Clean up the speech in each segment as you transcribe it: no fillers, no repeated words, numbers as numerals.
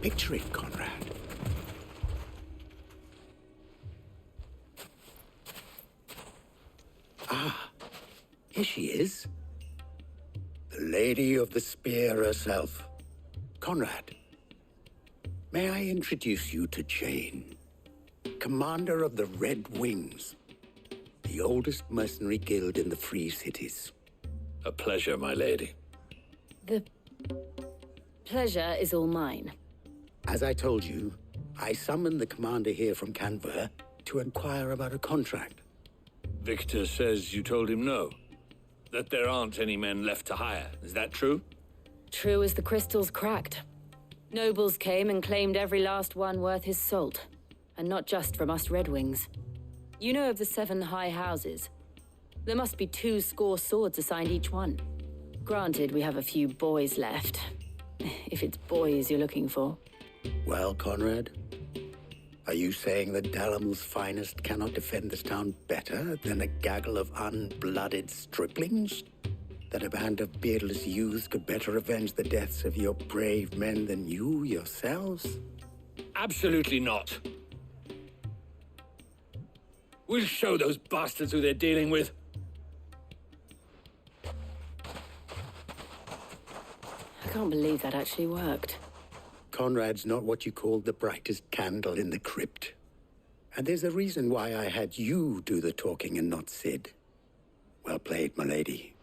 Picture it, Conrad. Ah, here she is. The Lady of the Spear herself. Conrad, may I introduce you to Jane, commander of the Red Wings, the oldest mercenary guild in the Free Cities. A pleasure, my lady. The pleasure is all mine. As I told you, I summoned the commander here from Canver to inquire about a contract. Victor says you told him no. That there aren't any men left to hire. Is that true? True as the crystals cracked. Nobles came and claimed every last one worth his salt. And not just from us Red Wings. You know of the 7 high houses. There must be 2 swords assigned each one. Granted, we have a few boys left. If it's boys you're looking for. Well, Conrad, are you saying that Dalamul's finest cannot defend this town better than a gaggle of unblooded striplings? That a band of beardless youths could better avenge the deaths of your brave men than you yourselves? Absolutely not. We'll show those bastards who they're dealing with. I can't believe that actually worked. Conrad's not what you call the brightest candle in the crypt. And there's a reason why I had you do the talking and not Sid. Well played, my lady.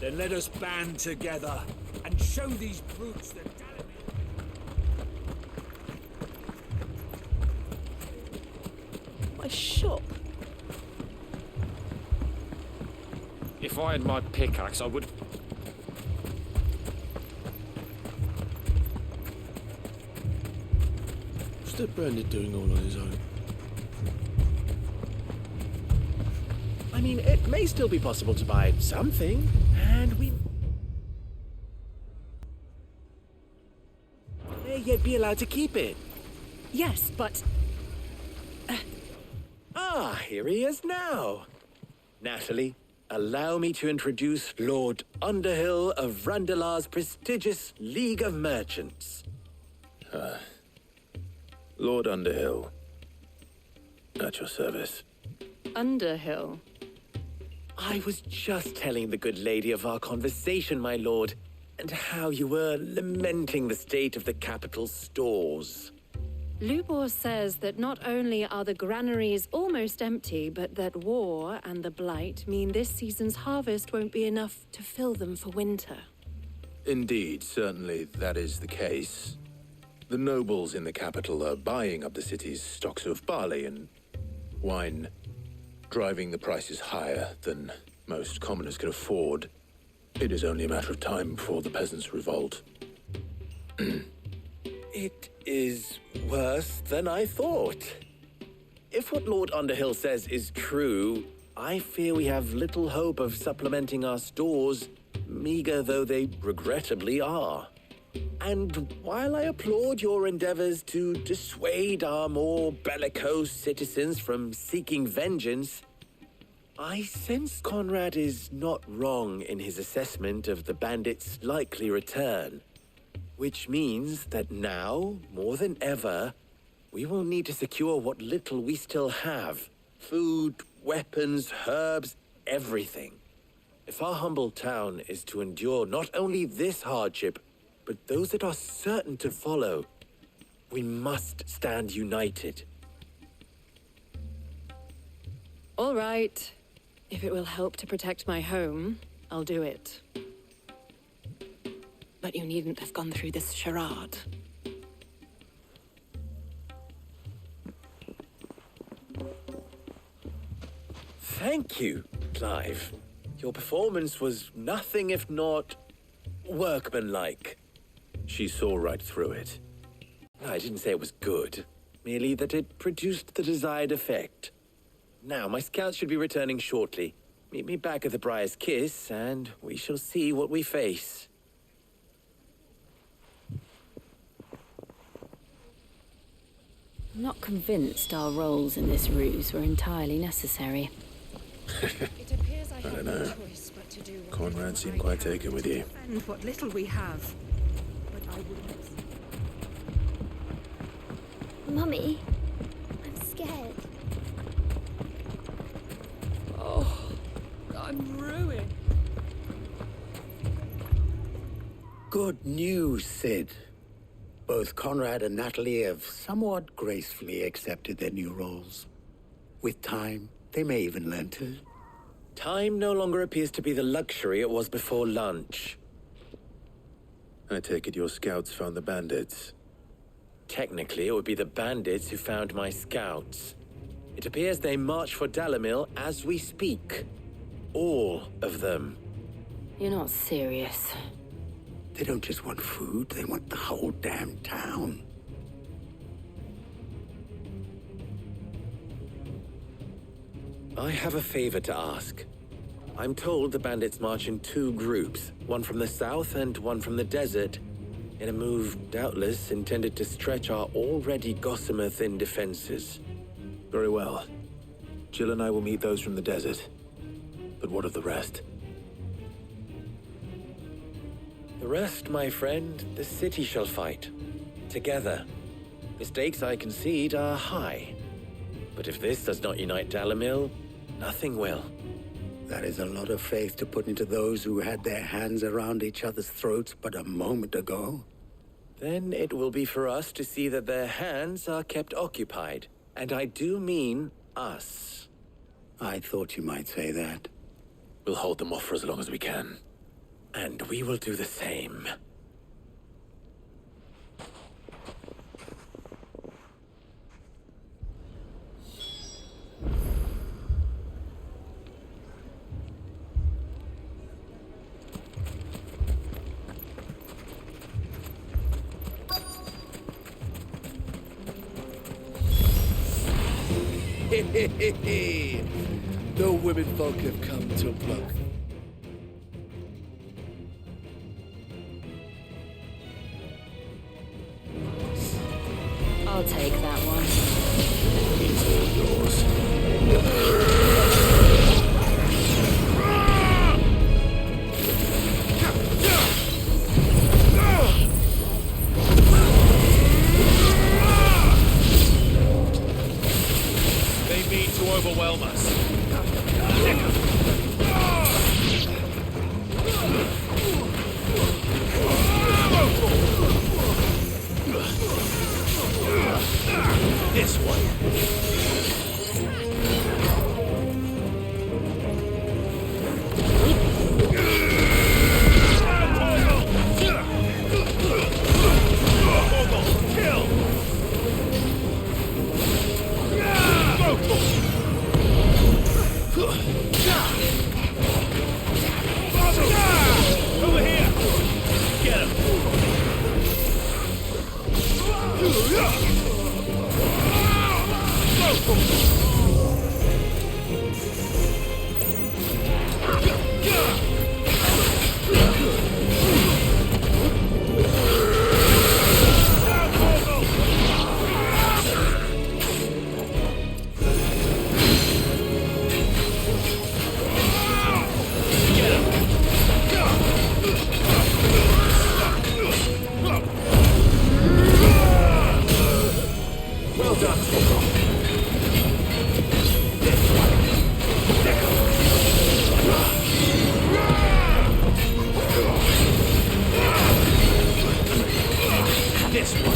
Then let us band together and show these brutes that My shop. If I had my pickaxe, I would... What's that Brandon doing all on his own? I mean, it may still be possible to buy something, and we may yet be allowed to keep it. Yes, but Ah, here he is now. Natalie, allow me to introduce Lord Underhill of Randalar's prestigious League of Merchants. Lord Underhill. At your service. Underhill. I was just telling the good lady of our conversation, my lord, and how you were lamenting the state of the capital's stores. Lubor says that not only are the granaries almost empty, but that war and the Blight mean this season's harvest won't be enough to fill them for winter. Indeed, certainly that is the case. The nobles in the capital are buying up the city's stocks of barley and wine, driving the prices higher than most commoners can afford. It is only a matter of time before the peasants revolt. It is worse than I thought. If what Lord Underhill says is true, I fear we have little hope of supplementing our stores, meager though they regrettably are. And while I applaud your endeavors to dissuade our more bellicose citizens from seeking vengeance, I sense Conrad is not wrong in his assessment of the bandits' likely return. Which means that now, more than ever, we will need to secure what little we still have. Food, weapons, herbs, everything. If our humble town is to endure not only this hardship, but those that are certain to follow, we must stand united. All right. If it will help to protect my home, I'll do it. But you needn't have gone through this charade. Thank you, Clive. Your performance was nothing if not workmanlike. She saw right through it. I didn't say it was good, merely that it produced the desired effect. Now, my scouts should be returning shortly. Meet me back at the Briar's Kiss, and we shall see what we face. I'm not convinced our roles in this ruse were entirely necessary. It appears I have don't no know. choice but to do whatever Conrad seemed I quite can taken with to you. defend what little we have. But I wouldn't. Mummy, I'm scared. I'm ruined. Good news, Sid. Both Conrad and Natalie have somewhat gracefully accepted their new roles. With time, they may even learn to. Time no longer appears to be the luxury it was before lunch. I take it your scouts found the bandits. Technically, it would be the bandits who found my scouts. It appears they march for Dalamil as we speak. All of them. You're not serious. They don't just want food, they want the whole damn town. I have a favor to ask. I'm told the bandits march in two groups, one from the south and one from the desert, in a move doubtless intended to stretch our already gossamer-thin defenses. Very well. Jill and I will meet those from the desert. But what of the rest? The rest, my friend, the city shall fight. Together. The stakes, I concede, are high. But if this does not unite Dalamil, nothing will. That is a lot of faith to put into those who had their hands around each other's throats but a moment ago. Then it will be for us to see that their hands are kept occupied. And I do mean us. I thought you might say that. We'll hold them off for as long as we can. And we will do the same. No women folk have come to blow. I'll take that one. They mean to overwhelm us. This one. Over here! Get him! Well done. This one.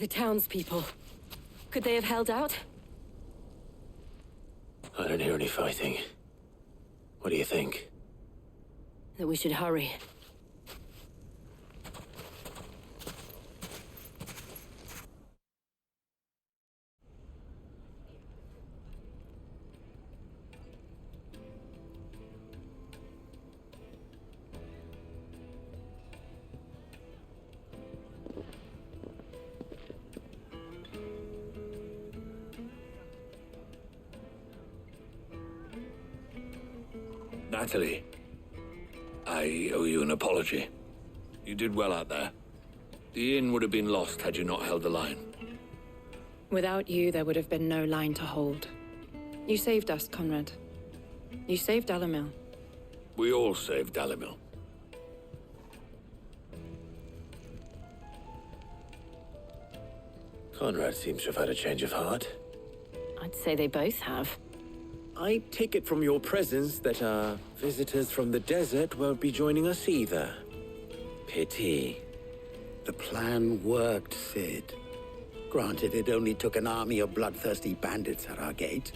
The townspeople. Could they have held out? I don't hear any fighting. What do you think? That we should hurry. Natalie, I owe you an apology. You did well out there. The inn would have been lost had you not held the line. Without you, there would have been no line to hold. You saved us, Conrad. You saved Dalamil. We all saved Dalamil. Conrad seems to have had a change of heart. I'd say they both have. I take it from your presence that our visitors from the desert won't be joining us either. Pity. The plan worked, Sid. Granted, it only took an army of bloodthirsty bandits at our gate.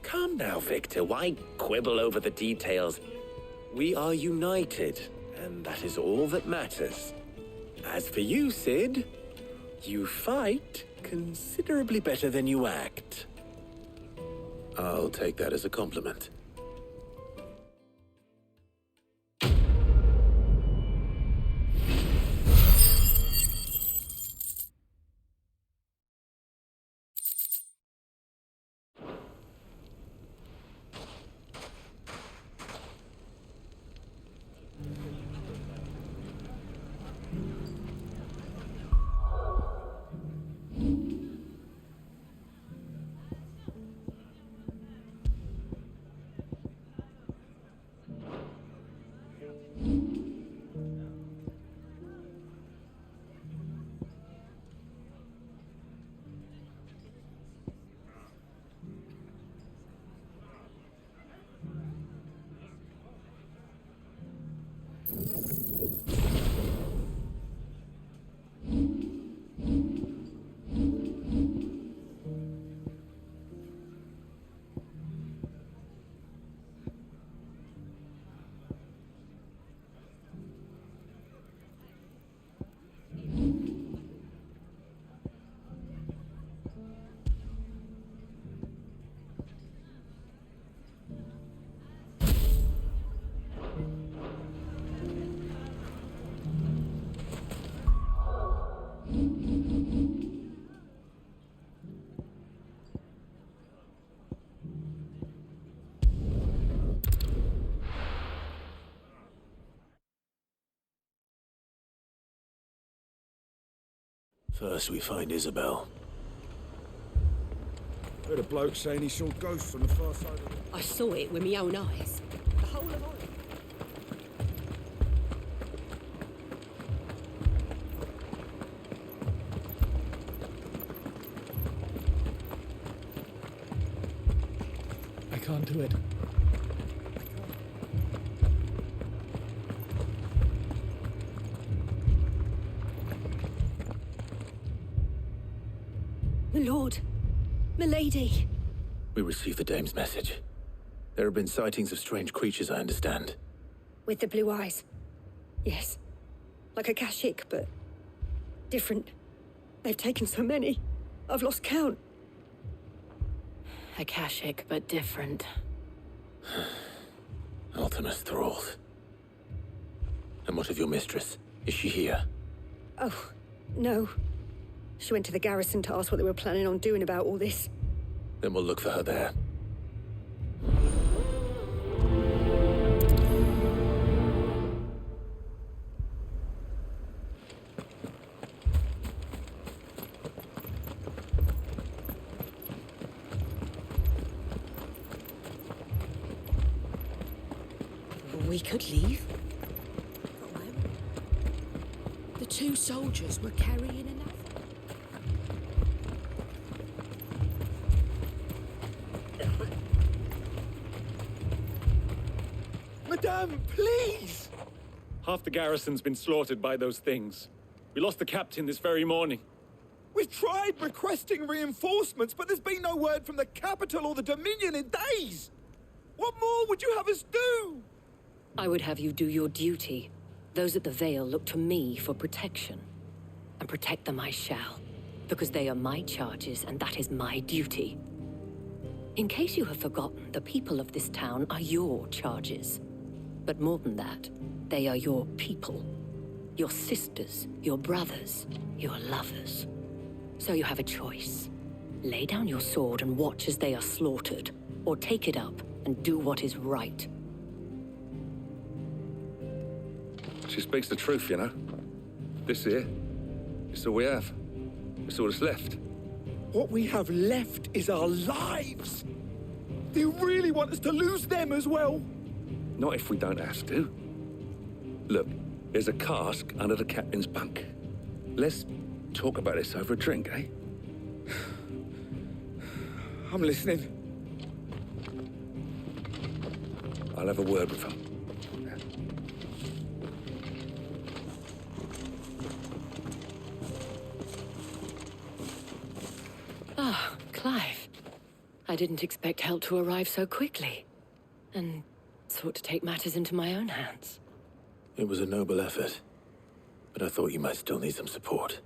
Calm now, Victor. Why quibble over the details? We are united, and that is all that matters. As for you, Sid, you fight considerably better than you act. I'll take that as a compliment. First we find Isabel. Heard a bloke saying he saw ghosts on the far side of the... I saw it with my own eyes. The whole of Ireland. I can't do it. My lord. Milady. We received the dame's message. There have been sightings of strange creatures, I understand. With the blue eyes. Yes. Like a Kashik, but different. They've taken so many. I've lost count. Akashic, but different. Ultimus thralls. And what of your mistress? Is she here? Oh, no. She went to the garrison to ask what they were planning on doing about all this. Then we'll look for her there. We could leave. But where? The two soldiers were carrying enough. Madame, please! Half the garrison's been slaughtered by those things. We lost the captain this very morning. We've tried requesting reinforcements, but there's been no word from the capital or the Dominion in days! What more would you have us do? I would have you do your duty. Those at the Vale look to me for protection. And protect them I shall, because they are my charges and that is my duty. In case you have forgotten, the people of this town are your charges. But more than that, they are your people. Your sisters, your brothers, your lovers. So you have a choice. Lay down your sword and watch as they are slaughtered, or take it up and do what is right. She speaks the truth, you know. This here, it's all we have. It's all that's left. What we have left is our lives! Do you really want us to lose them as well? Not if we don't have to. Look, there's a cask under the captain's bunk. Let's talk about this over a drink, eh? I'm listening. I'll have a word with him. Ah, Clive. I didn't expect help to arrive so quickly. And sought to take matters into my own hands. It was a noble effort, but I thought you might still need some support.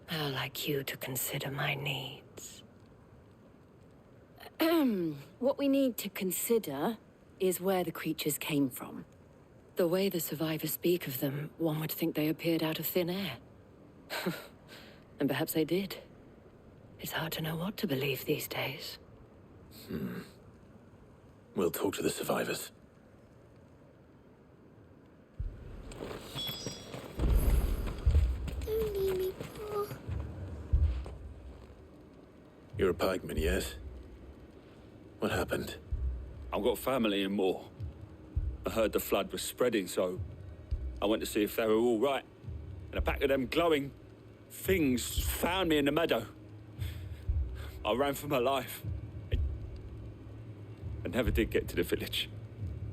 How like you to consider my needs. What we need to consider is where the creatures came from. The way the survivors speak of them, one would think they appeared out of thin air. And perhaps they did. It's hard to know what to believe these days. We'll talk to the survivors. Don't leave me, Paul. You're a pikeman, yes? What happened? I've got family in Moor. I heard the flood was spreading, so I went to see if they were all right. And a pack of them glowing things found me in the meadow. I ran for my life. I never did get to the village.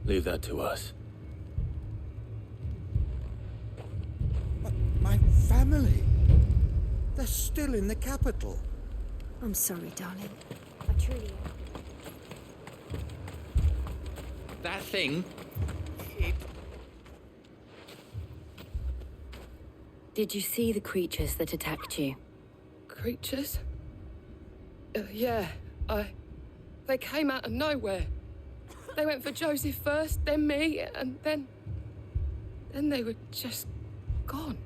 Leave that to us. But my family... They're still in the capital. I'm sorry, darling. I truly am. That thing? Did you see the creatures that attacked you? Creatures? Yeah, they came out of nowhere. They went for Joseph first, then me, and then they were just gone.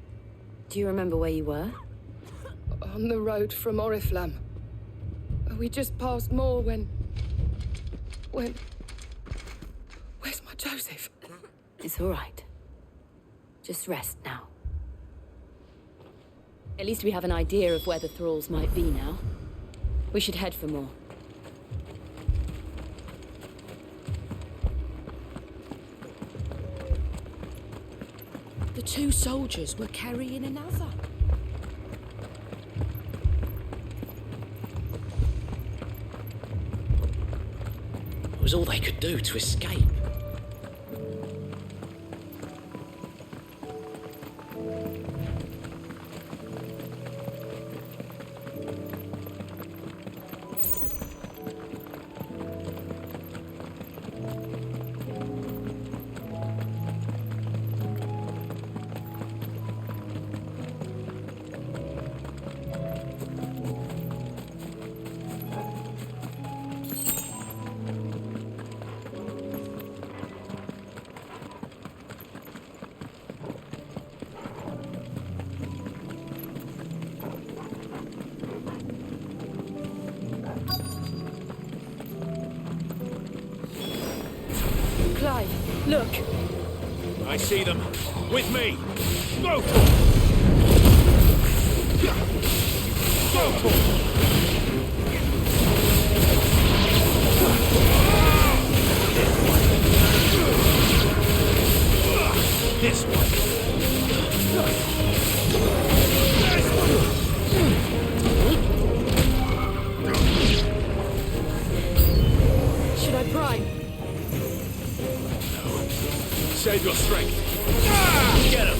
Do you remember where you were? On the road from Oriflamme. We just passed Moor when... Where's my Joseph? It's all right. Just rest now. At least we have an idea of where the thralls might be now. We should head for more. The two soldiers were carrying another. It was all they could do to escape. Clive, look! I see them. With me! Go! Go! This one! Should I prime? Save your strength. Get him!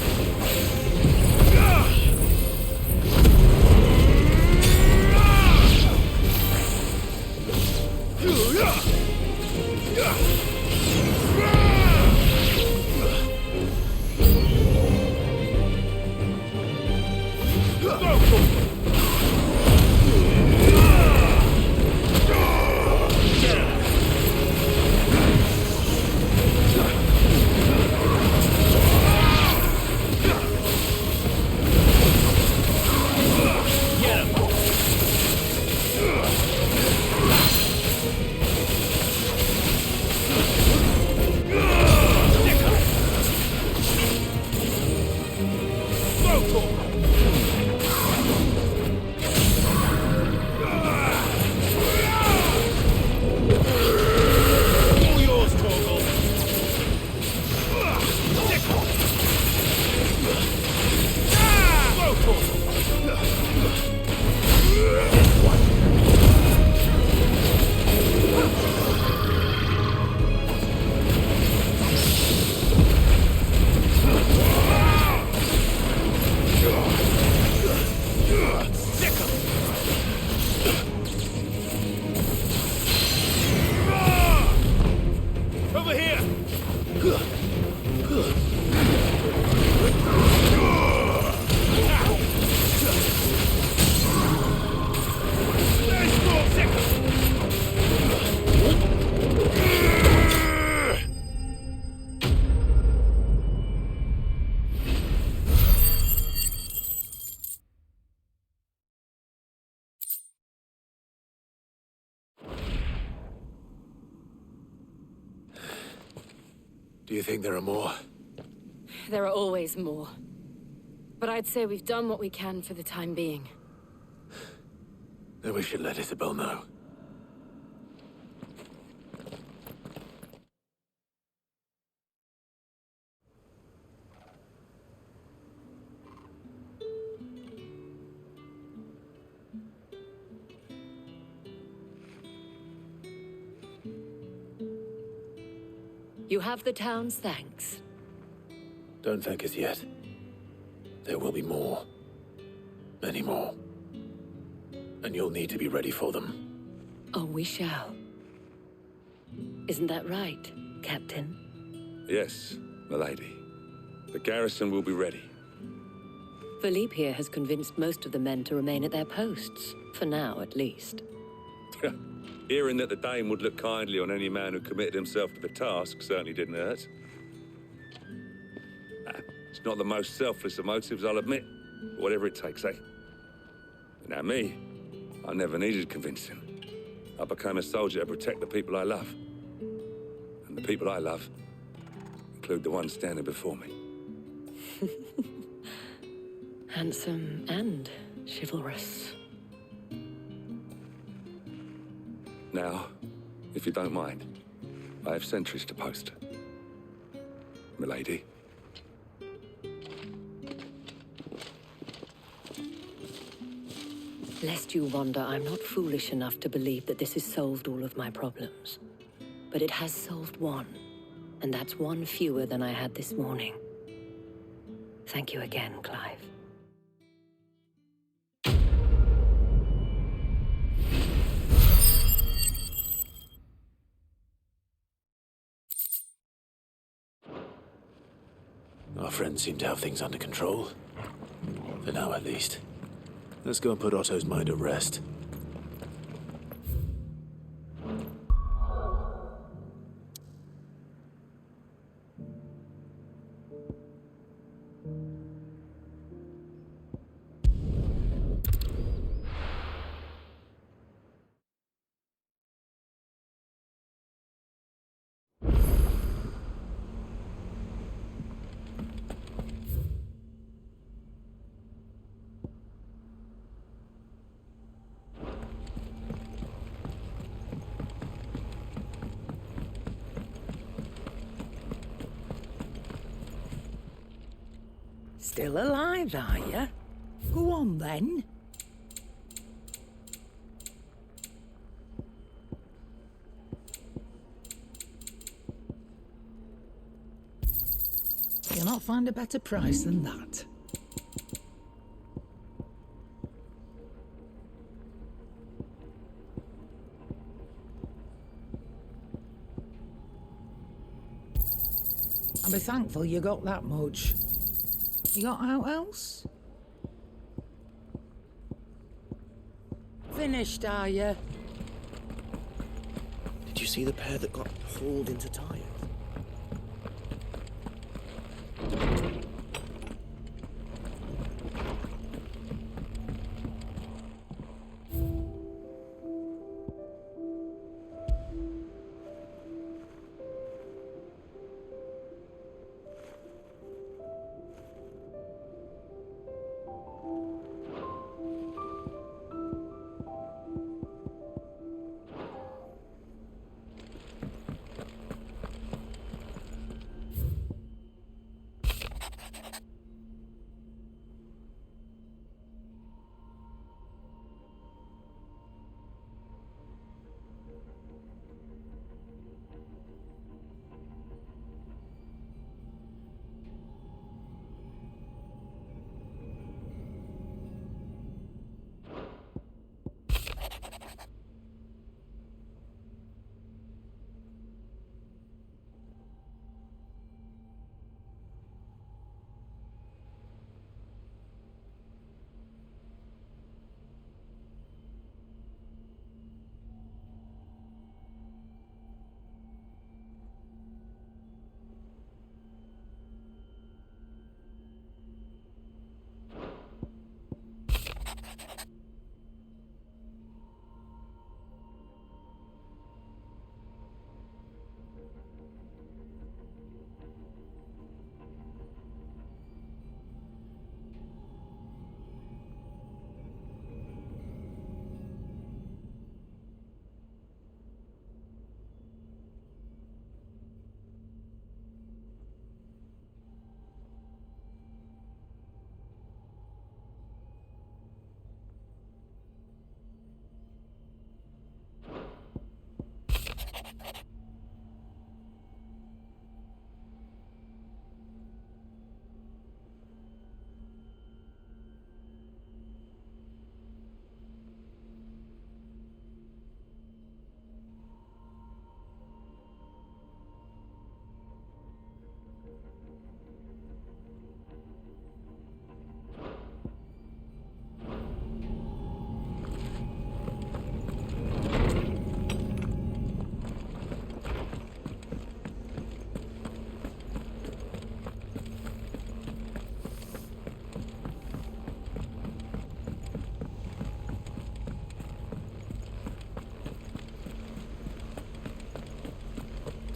Do you think there are more? There are always more. But I'd say we've done what we can for the time being. Then we should let Isabel know. You have the town's thanks. Don't thank us yet. There will be more. Many more. And you'll need to be ready for them. Oh, we shall. Isn't that right, Captain? Yes, milady. The garrison will be ready. Philippe here has convinced most of the men to remain at their posts. For now, at least. Hearing that the Dame would look kindly on any man who committed himself to the task certainly didn't hurt. It's not the most selfless of motives, I'll admit. But whatever it takes, eh? Now me, I never needed convincing. I became a soldier to protect the people I love. And the people I love include the one standing before me. Handsome and chivalrous. Now, if you don't mind, I have sentries to post. Milady. Lest you wonder, I'm not foolish enough to believe that this has solved all of my problems. But it has solved one, and that's one fewer than I had this morning. Thank you again, Clive. Our friends seem to have things under control. For now, at least. Let's go and put Otto's mind at rest. Still alive, are you? Go on, then. You'll not find a better price than that. I'll be thankful you got that much. You got out else? Finished, are you? Did you see the pair that got hauled into Tyre?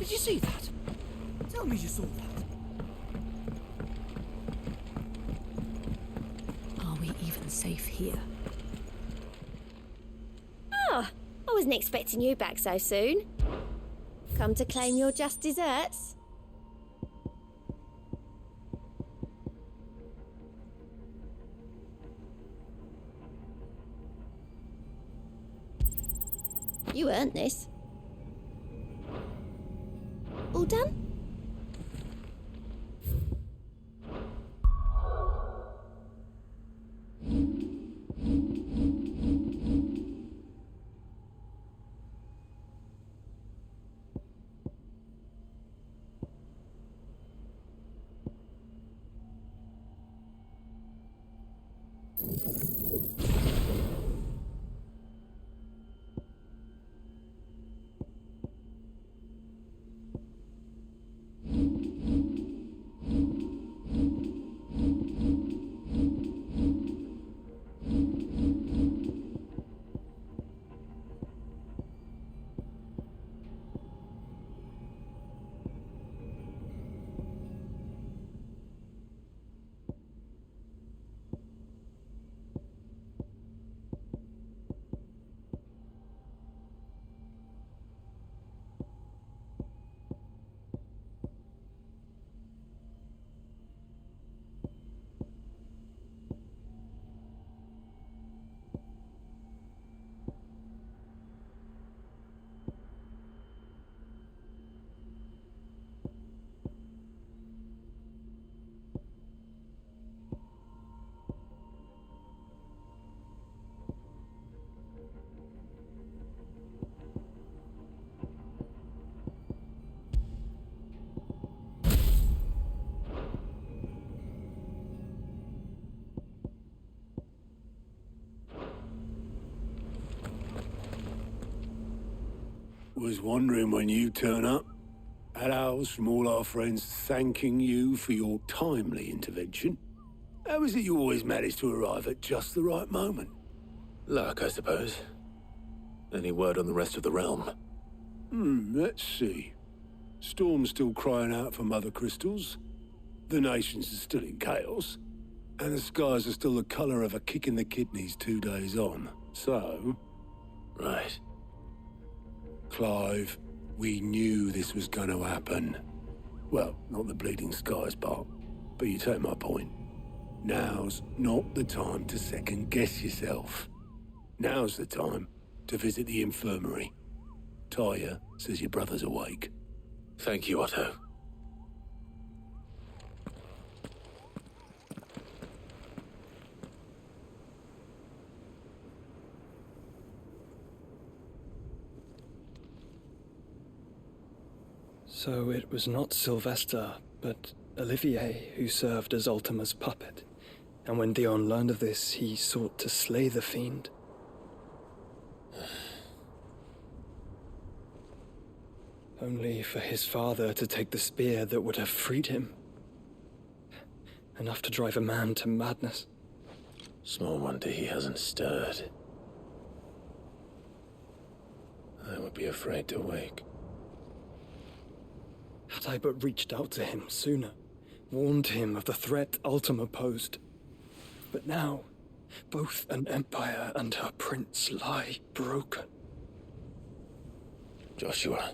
Did you see that? Tell me you saw that. Are we even safe here? Ah, I wasn't expecting you back so soon. Come to claim your just desserts? You earned this. All done? Was wondering when you turn up. Had owls from all our friends thanking you for your timely intervention. How is it you always manage to arrive at just the right moment? Luck, I suppose. Any word on the rest of the realm? Let's see. Storm's still crying out for mother crystals. The nations are still in chaos. And the skies are still the colour of a kick in the kidneys 2 days on. So... Right. Clive, we knew this was going to happen. Well, not the bleeding skies part, but you take my point. Now's not the time to second-guess yourself. Now's the time to visit the infirmary. Taya says your brother's awake. Thank you, Otto. So it was not Sylvester, but Olivier who served as Ultima's puppet. And when Dion learned of this, he sought to slay the fiend. Only for his father to take the spear that would have freed him. Enough to drive a man to madness. Small wonder he hasn't stirred. I would be afraid to wake. Had I but reached out to him sooner, warned him of the threat Ultima posed. But now, both an empire and her prince lie broken. Joshua,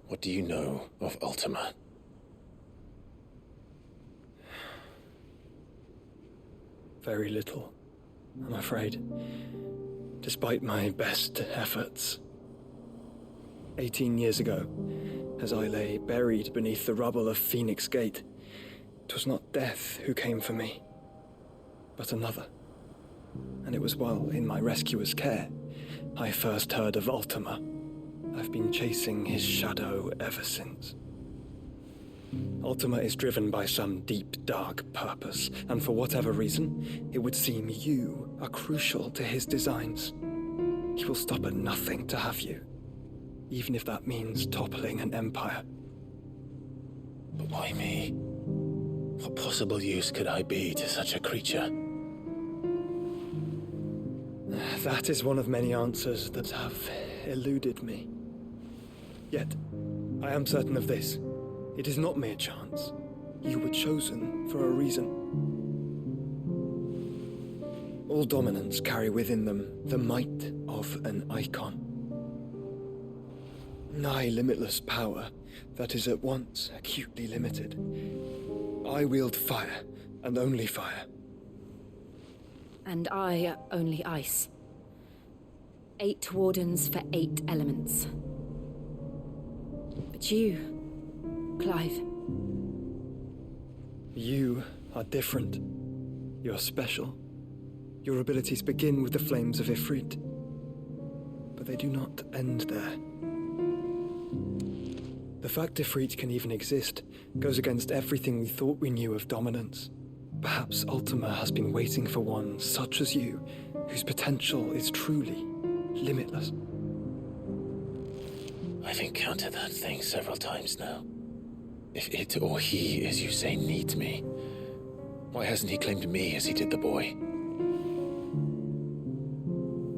what do you know of Ultima? Very little, I'm afraid. Despite my best efforts. 18 years ago, as I lay buried beneath the rubble of Phoenix Gate, 'twas not death who came for me, but another. And it was while in my rescuer's care, I first heard of Ultima. I've been chasing his shadow ever since. Ultima is driven by some deep, dark purpose, and for whatever reason, it would seem you are crucial to his designs. He will stop at nothing to have you, even if that means toppling an empire. But why me? What possible use could I be to such a creature? That is one of many answers that have eluded me. Yet, I am certain of this. It is not mere chance. You were chosen for a reason. All dominants carry within them the might of an icon. Nigh limitless power that is at once acutely limited. I wield fire, and only fire. And I only ice. 8 wardens for 8 elements. But you, Clive. You are different. You're special. Your abilities begin with the flames of Ifrit. But they do not end there. The fact Ifrit can even exist goes against everything we thought we knew of dominance. Perhaps Ultima has been waiting for one such as you, whose potential is truly limitless. I've encountered that thing several times now. If it or he, as you say, needs me, why hasn't he claimed me as he did the boy?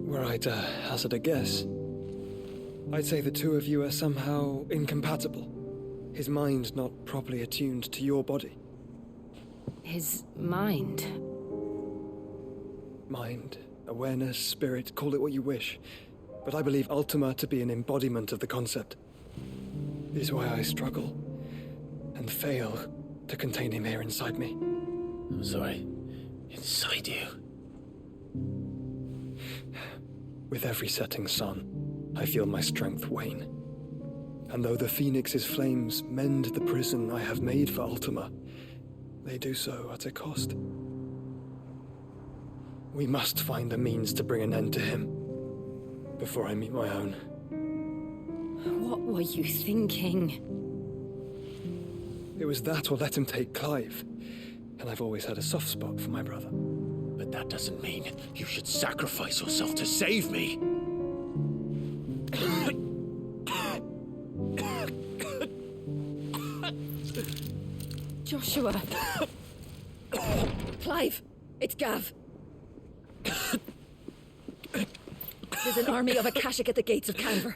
Were I to hazard a guess, I'd say the two of you are somehow incompatible. His mind not properly attuned to your body. His mind? Mind, awareness, spirit, call it what you wish. But I believe Ultima to be an embodiment of the concept. It is why I struggle and fail to contain him here inside me. I'm sorry. Inside you? With every setting sun, I feel my strength wane. And though the Phoenix's flames mend the prison I have made for Ultima, they do so at a cost. We must find a means to bring an end to him before I meet my own. What were you thinking? It was that or let him take Clive. And I've always had a soft spot for my brother. But that doesn't mean you should sacrifice yourself to save me. Joshua! Clive! It's Gav! There's an army of Akashic at the gates of Canver.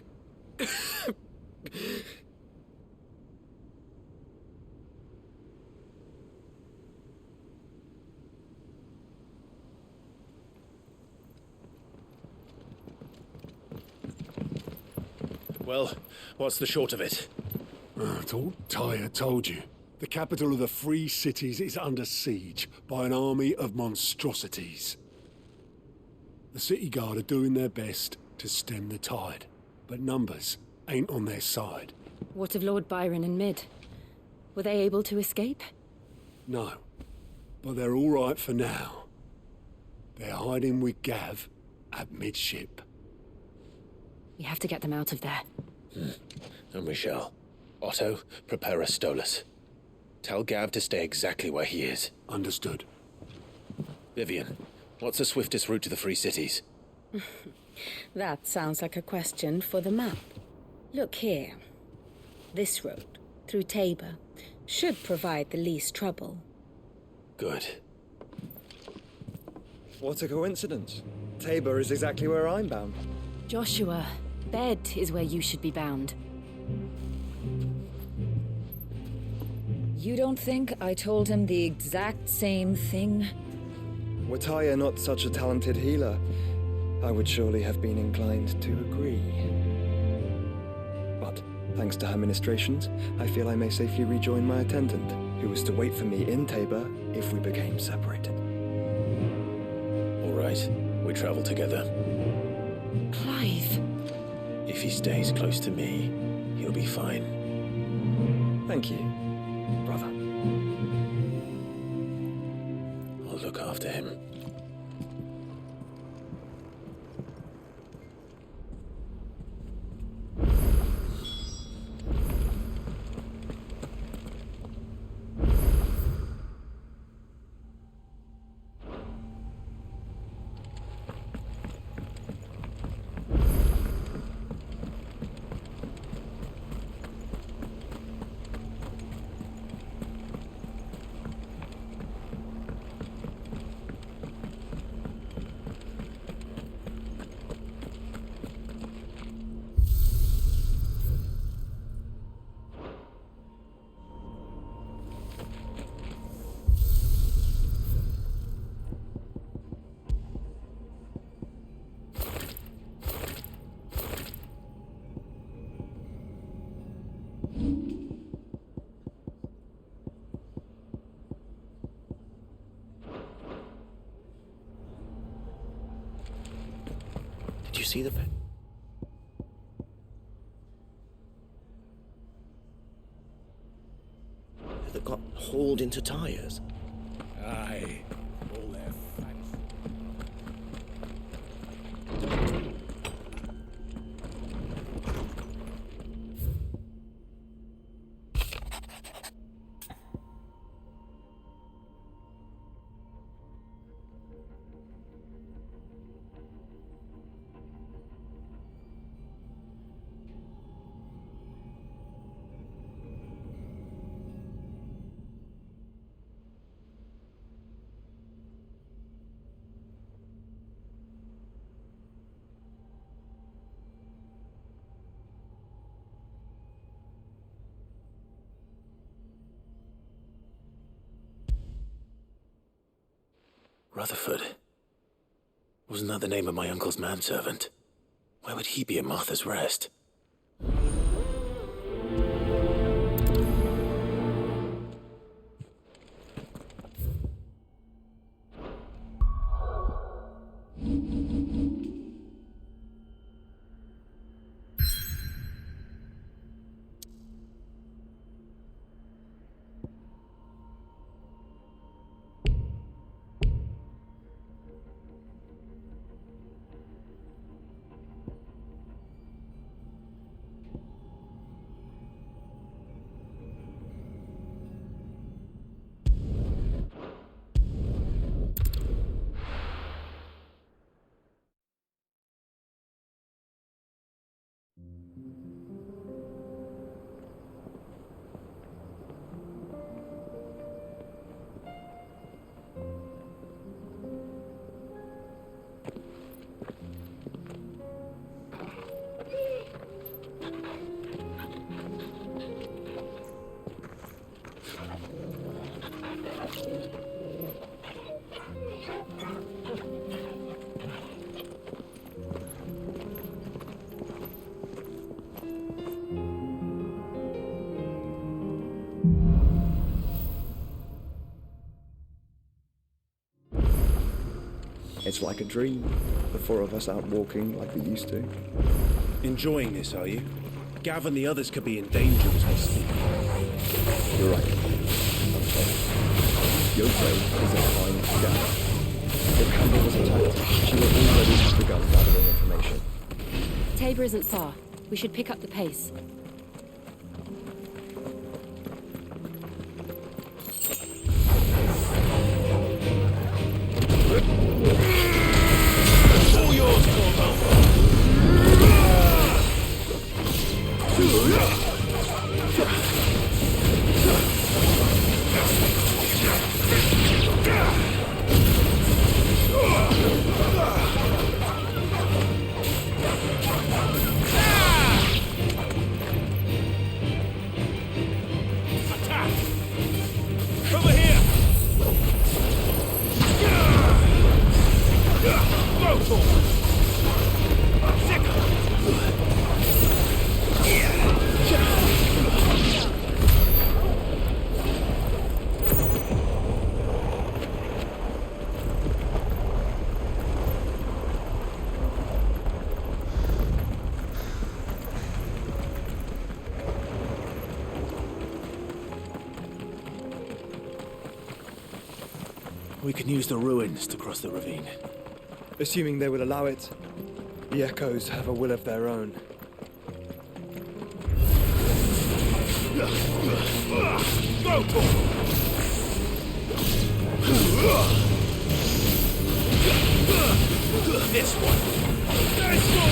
Well, what's the short of it? I thought Tyre told you. The capital of the Free Cities is under siege by an army of monstrosities. The city guard are doing their best to stem the tide, but numbers ain't on their side. What of Lord Byron and Mid? Were they able to escape? No, but they're all right for now. They're hiding with Gav at midship. We have to get them out of there. And we shall. Otto, prepare a Stolas. Tell Gav to stay exactly where he is. Understood. Vivian, what's the swiftest route to the Free Cities? That sounds like a question for the map. Look here. This road, through Tabor, should provide the least trouble. Good. What a coincidence. Tabor is exactly where I'm bound. Joshua, Bed is where you should be bound. You don't think I told him the exact same thing? Were Tyre not such a talented healer, I would surely have been inclined to agree. But, thanks to her ministrations, I feel I may safely rejoin my attendant, who was to wait for me in Tabor if we became separated. All right, we travel together. Clive! If he stays close to me, he'll be fine. Thank you, brother. I'll look after him. Did you see the bed? That got hauled into tires. Aye. All their fancy. Rutherford. Wasn't that the name of my uncle's manservant? Where would he be at Martha's Rest? It's like a dream. The four of us out walking like we used to. Enjoying this, are you? Gav and the others could be in danger as we speak. You're right. I'm sorry. Yote is a fine scout. If Campbell was attacked, she would already have begun gathering information. Tabor isn't far. We should pick up the pace. All yours, Corvo! We can use the ruins to cross the ravine. Assuming they will allow it. The echoes have a will of their own. Go, this one! Nice little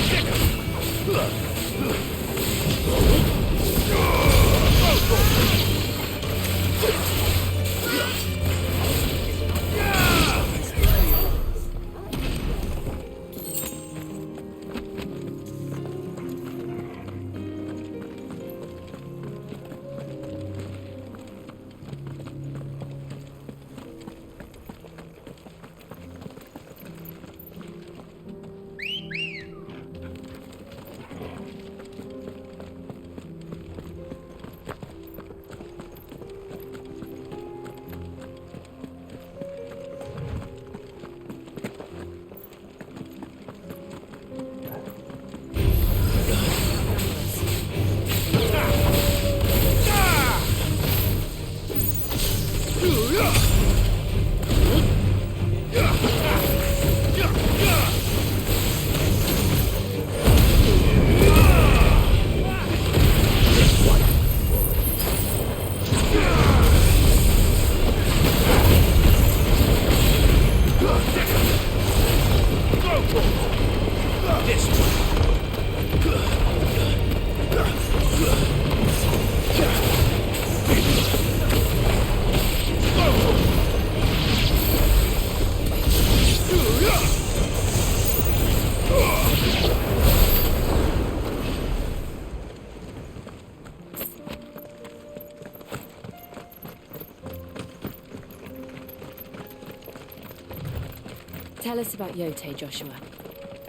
Tell us about Yote, Joshua.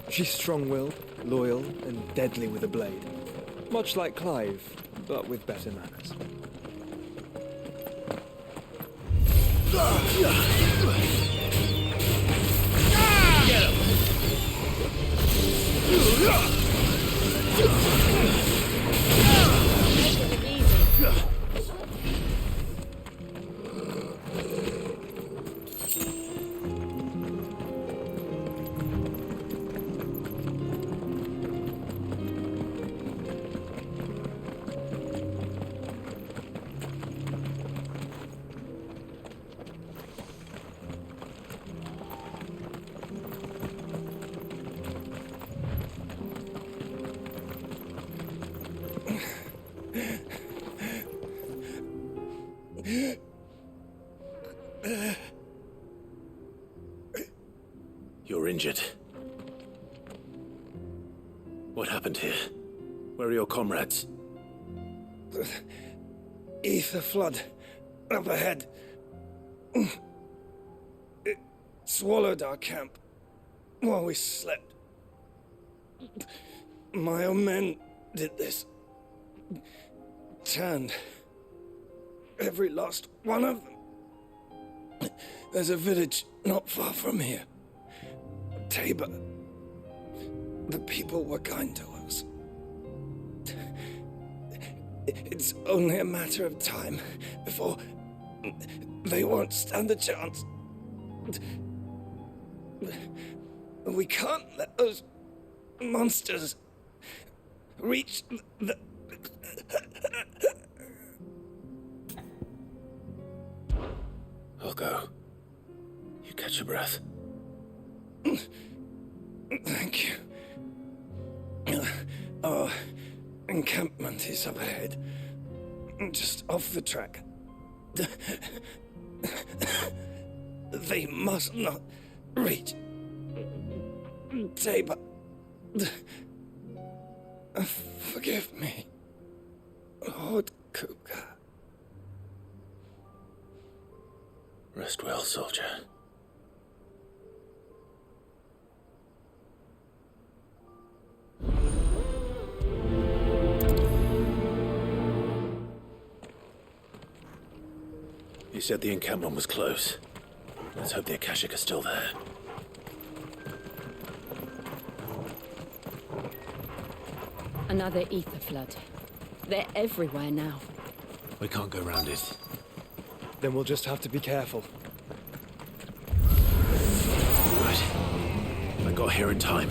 She's strong-willed, loyal, and deadly with a blade. Much like Clive, but with better manners. Get him! You're injured. What happened here? Where are your comrades? Ether flood. Up ahead. It swallowed our camp while we slept. My own men did this. Turned every last one of them. There's a village not far from here. Tabor. The people were kind to us. It's only a matter of time before they won't stand a chance. We can't let those monsters reach the... I'll go. You catch your breath. Thank you. Our encampment is up ahead. Just off the track. They must not reach Tabor. Forgive me, Lord Kupka. Rest well, soldier. You said the encampment was close. Let's hope the Akashic are still there. Another ether flood. They're everywhere now. We can't go round it. Then we'll just have to be careful. Right. I got here in time.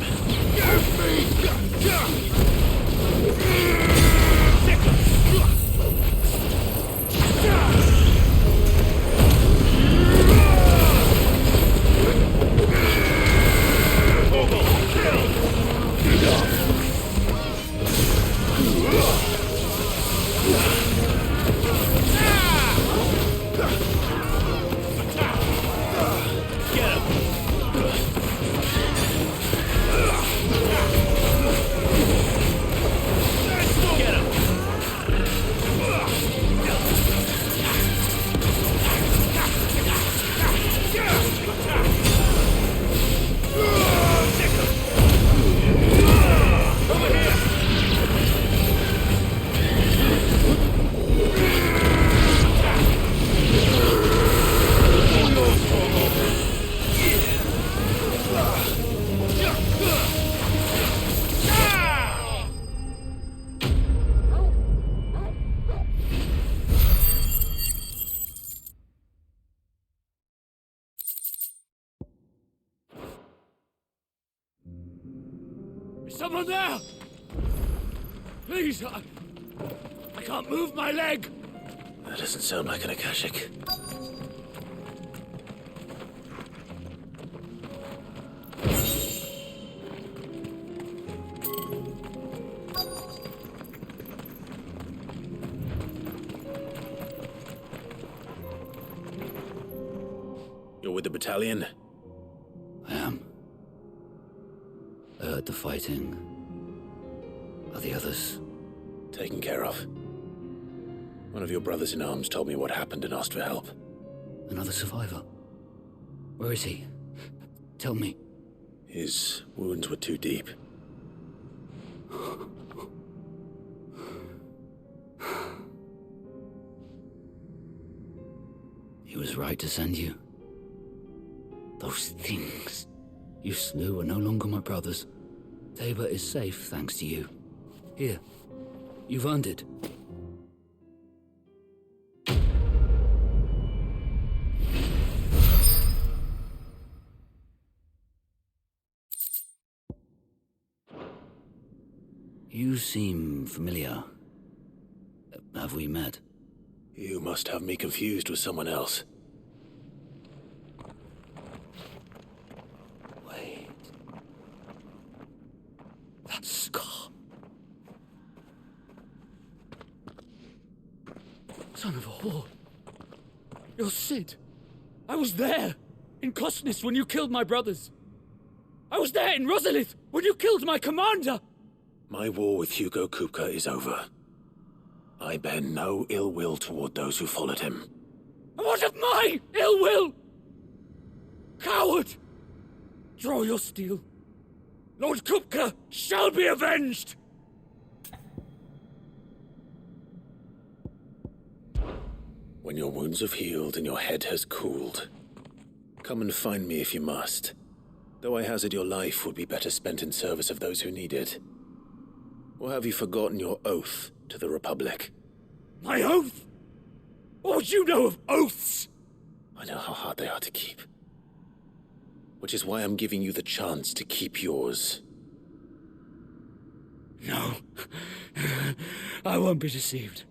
Someone there! Please, I can't move my leg! That doesn't sound like an Akashic. You're with the battalion? I am. I heard the fighting. Are the others? Taken care of. One of your brothers in arms told me what happened and asked for help. Another survivor? Where is he? Tell me. His wounds were too deep. He was right to send you. Those things you slew are no longer my brothers. Tabor is safe thanks to you. Here, you've earned it. You seem familiar. Have we met? You must have me confused with someone else. Wait. That scar. Son of a whore. You're Sid. I was there! In Kosnis when you killed my brothers! I was there in Rosalith when you killed my commander! My war with Hugo Kupka is over. I bear no ill will toward those who followed him. Am What of my ill will? Coward! Draw your steel. Lord Kupka shall be avenged! When your wounds have healed and your head has cooled, come and find me if you must. Though I hazard your life would be better spent in service of those who need it. Or have you forgotten your oath to the Republic? My oath? What do you know of oaths? I know how hard they are to keep. Which is why I'm giving you the chance to keep yours. No. I won't be deceived.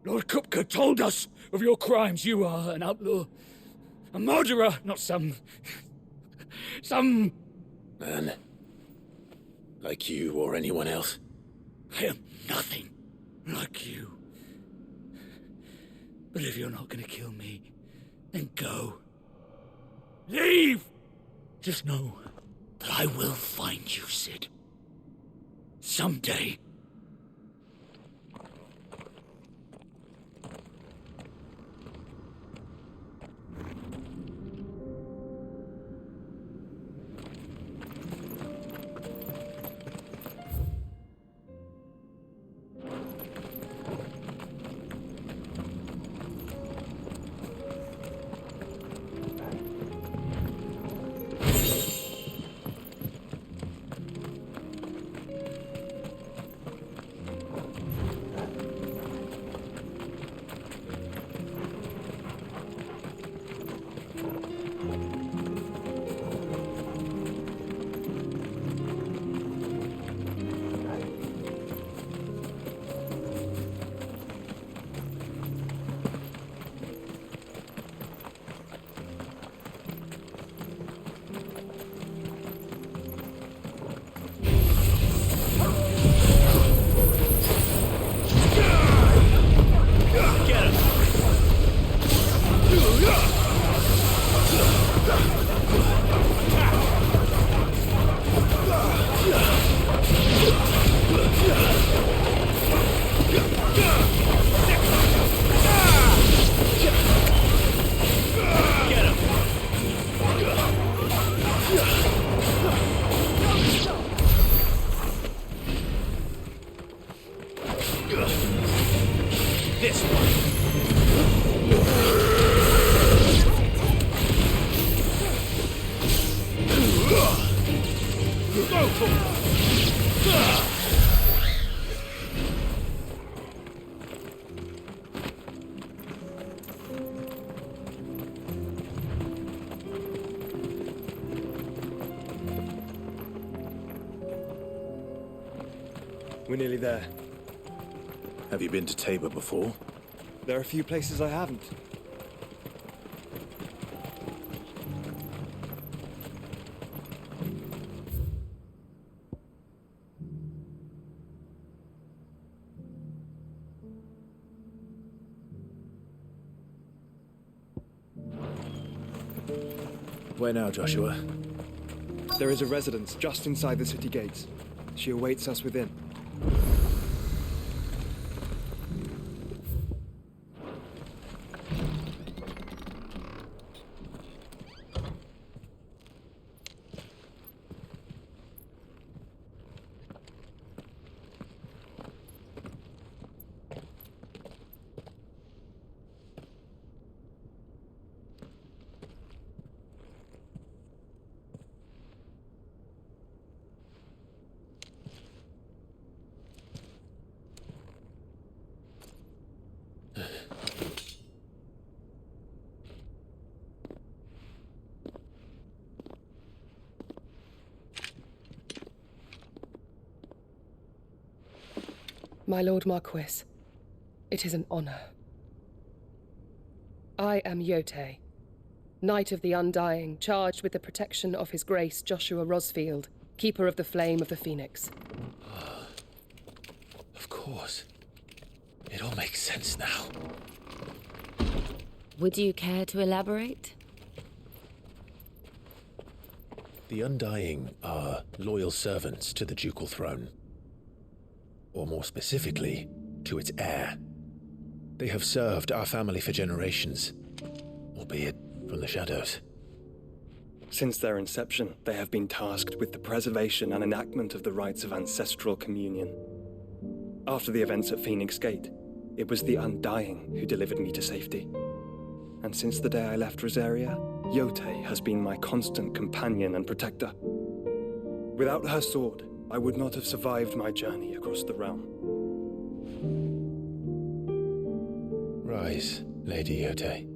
Lord Kupka told us of your crimes. You are an outlaw. A murderer, not some... Man. Like you or anyone else. I am nothing like you. But if you're not gonna kill me, then go. Leave! Just know that I will find you, Sid. Someday. We're nearly there. Have you been to Tabor before? There are a few places I haven't. Where now, Joshua? There is a residence just inside the city gates. She awaits us within. My Lord Marquis, it is an honor. I am Yote, Knight of the Undying, charged with the protection of His Grace Joshua Rosfield, Keeper of the Flame of the Phoenix. Of course. It all makes sense now. Would you care to elaborate? The Undying are loyal servants to the ducal throne. Or more specifically, to its heir. They have served our family for generations, albeit from the shadows. Since their inception, they have been tasked with the preservation and enactment of the rites of ancestral communion. After the events at Phoenix Gate, it was the Undying who delivered me to safety. And since the day I left Rosaria, Yote has been my constant companion and protector. Without her sword, I would not have survived my journey across the realm. Rise, Lady Yote.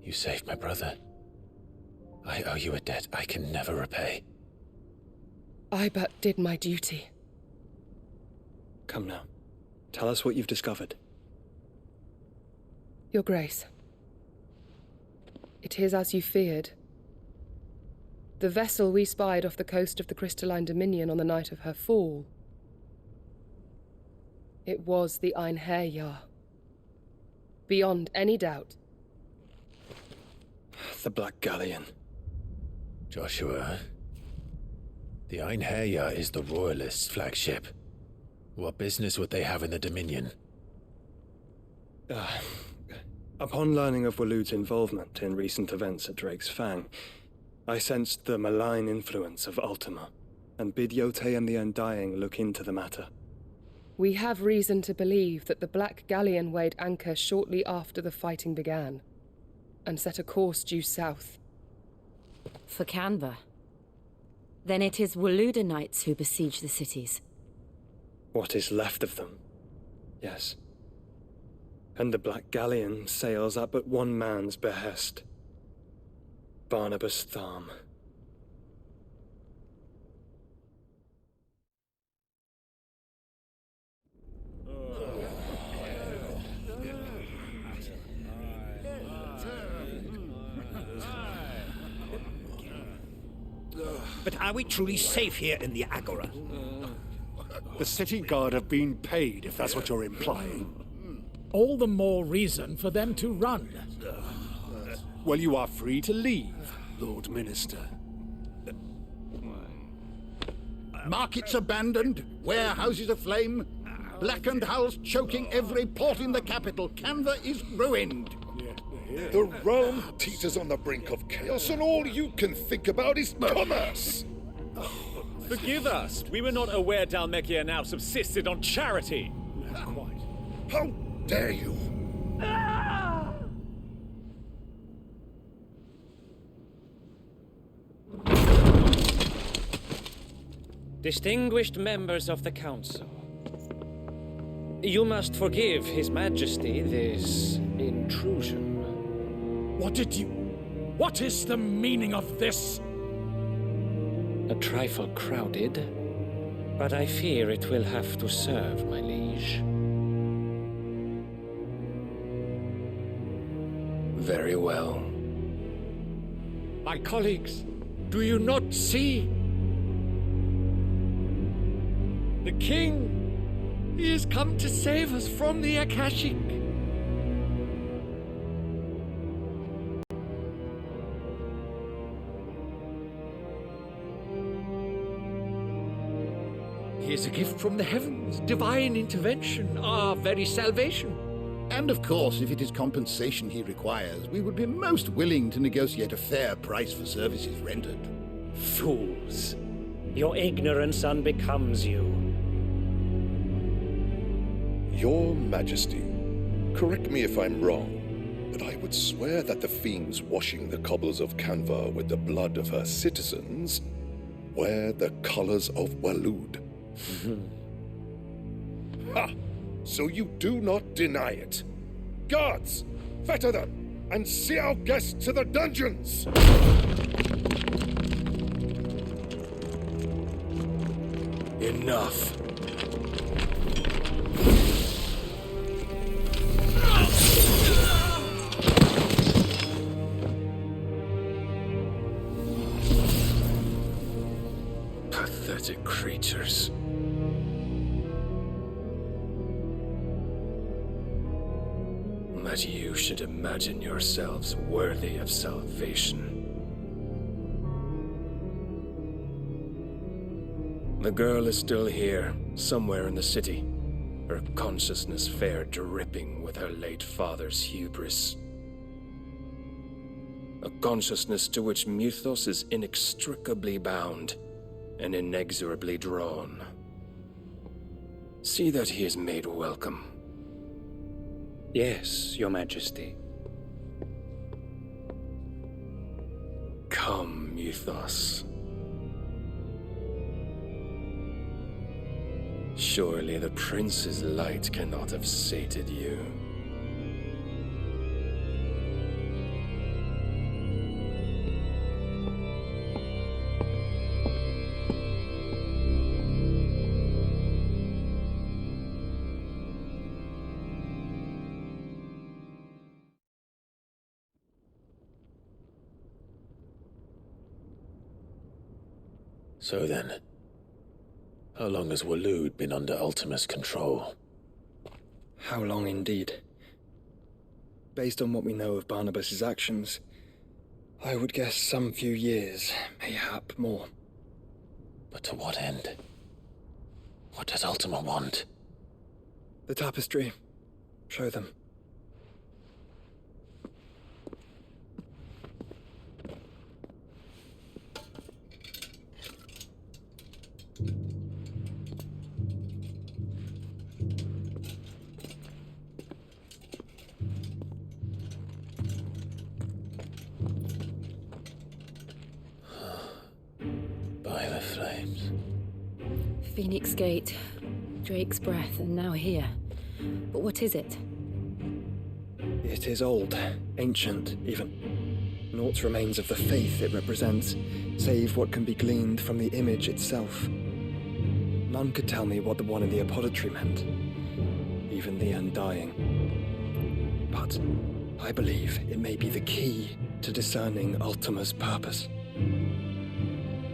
You saved my brother. I owe you a debt I can never repay. I but did my duty. Come now. Tell us what you've discovered. Your Grace. It is as you feared. The vessel we spied off the coast of the Crystalline Dominion on the night of her fall. It was the Einherjar. Beyond any doubt. The Black Galleon. Joshua, the Einherjar is the Royalists' flagship. What business would they have in the Dominion? Upon learning of Waloed's involvement in recent events at Drake's Fang, I sensed the malign influence of Ultima, and bid Yote and the Undying look into the matter. We have reason to believe that the Black Galleon weighed anchor shortly after the fighting began, and set a course due south. For Canva. Then it is Waloed knights who besiege the cities. What is left of them, yes. And the Black Galleon sails at but one man's behest. Barnabas Tharm. But are we truly safe here in the Agora? The city guard have been paid, if that's what you're implying. All the more reason for them to run. Well, you are free to leave, Lord Minister. Markets abandoned, warehouses aflame, blackened hulls choking every port in the capital. Canva is ruined. The realm teeters on the brink of chaos, and all you can think about is commerce. Forgive us. We were not aware Dhalmekia now subsisted on charity. Quite. How dare you? Distinguished members of the Council, you must forgive His Majesty this intrusion. What is the meaning of this? A trifle crowded, but I fear it will have to serve, my liege. Very well. My colleagues, do you not see? The King! He has come to save us from the Akashic. He is a gift from the heavens, divine intervention, our very salvation. And of course, if it is compensation he requires, we would be most willing to negotiate a fair price for services rendered. Fools! Your ignorance unbecomes you. Your Majesty, correct me if I'm wrong, but I would swear that the fiends washing the cobbles of Canva with the blood of her citizens wear the colors of Waloed. Ha! So you do not deny it. Guards, fetter them, and see our guests to the dungeons! Enough. Pathetic creatures. That you should imagine yourselves worthy of salvation. The girl is still here, somewhere in the city. her consciousness fair dripping with her late father's hubris. A consciousness to which Mythos is inextricably bound and inexorably drawn. See that he is made welcome. Yes, Your Majesty. Come, Mythos. Surely the prince's light cannot have sated you. So then, how long has Waloed been under Ultima's control? How long indeed? Based on what we know of Barnabas's actions, I would guess some few years, mayhap more. But to what end? What does Ultima want? The tapestry. Show them. By the flames. Phoenix Gate, Drake's Breath, and now here. But what is it? It is old, ancient even. Naught remains of the faith it represents, save what can be gleaned from the image itself. None could tell me what the one in the apothecary meant, even the Undying. But I believe it may be the key to discerning Ultima's purpose.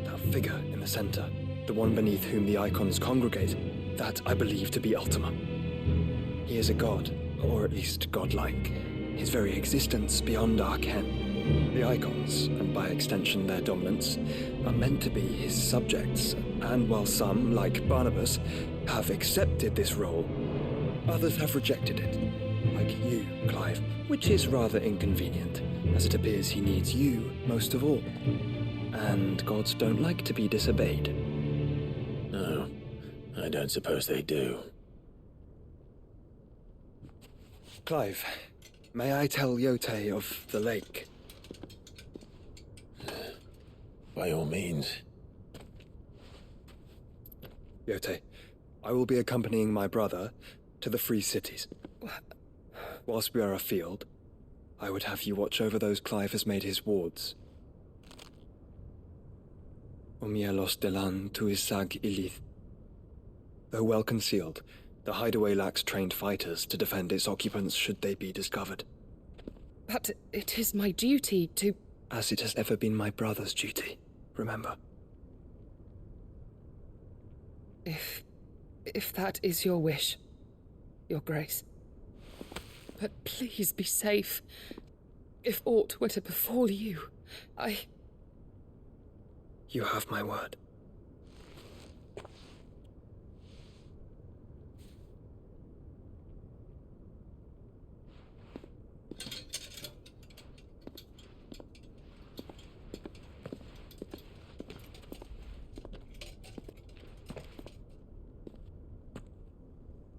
That figure in the center, the one beneath whom the icons congregate, that I believe to be Ultima. He is a god, or at least godlike. His very existence beyond our ken. The icons, and by extension their dominants, are meant to be his subjects, and while some, like Barnabas, have accepted this role, others have rejected it. Like you, Clive, which is rather inconvenient, as it appears he needs you most of all. And gods don't like to be disobeyed. No, I don't suppose they do. Clive, may I tell Yote of the lake? By all means. Yote, I will be accompanying my brother to the Free Cities. Whilst we are afield, I would have you watch over those Clive has made his wards. Omielos delan tuisag ilith. Though well concealed, the hideaway lacks trained fighters to defend its occupants should they be discovered. But it is my duty to... As it has ever been my brother's duty, remember. If that is your wish, Your Grace. But please be safe. If aught were to befall you, You have my word.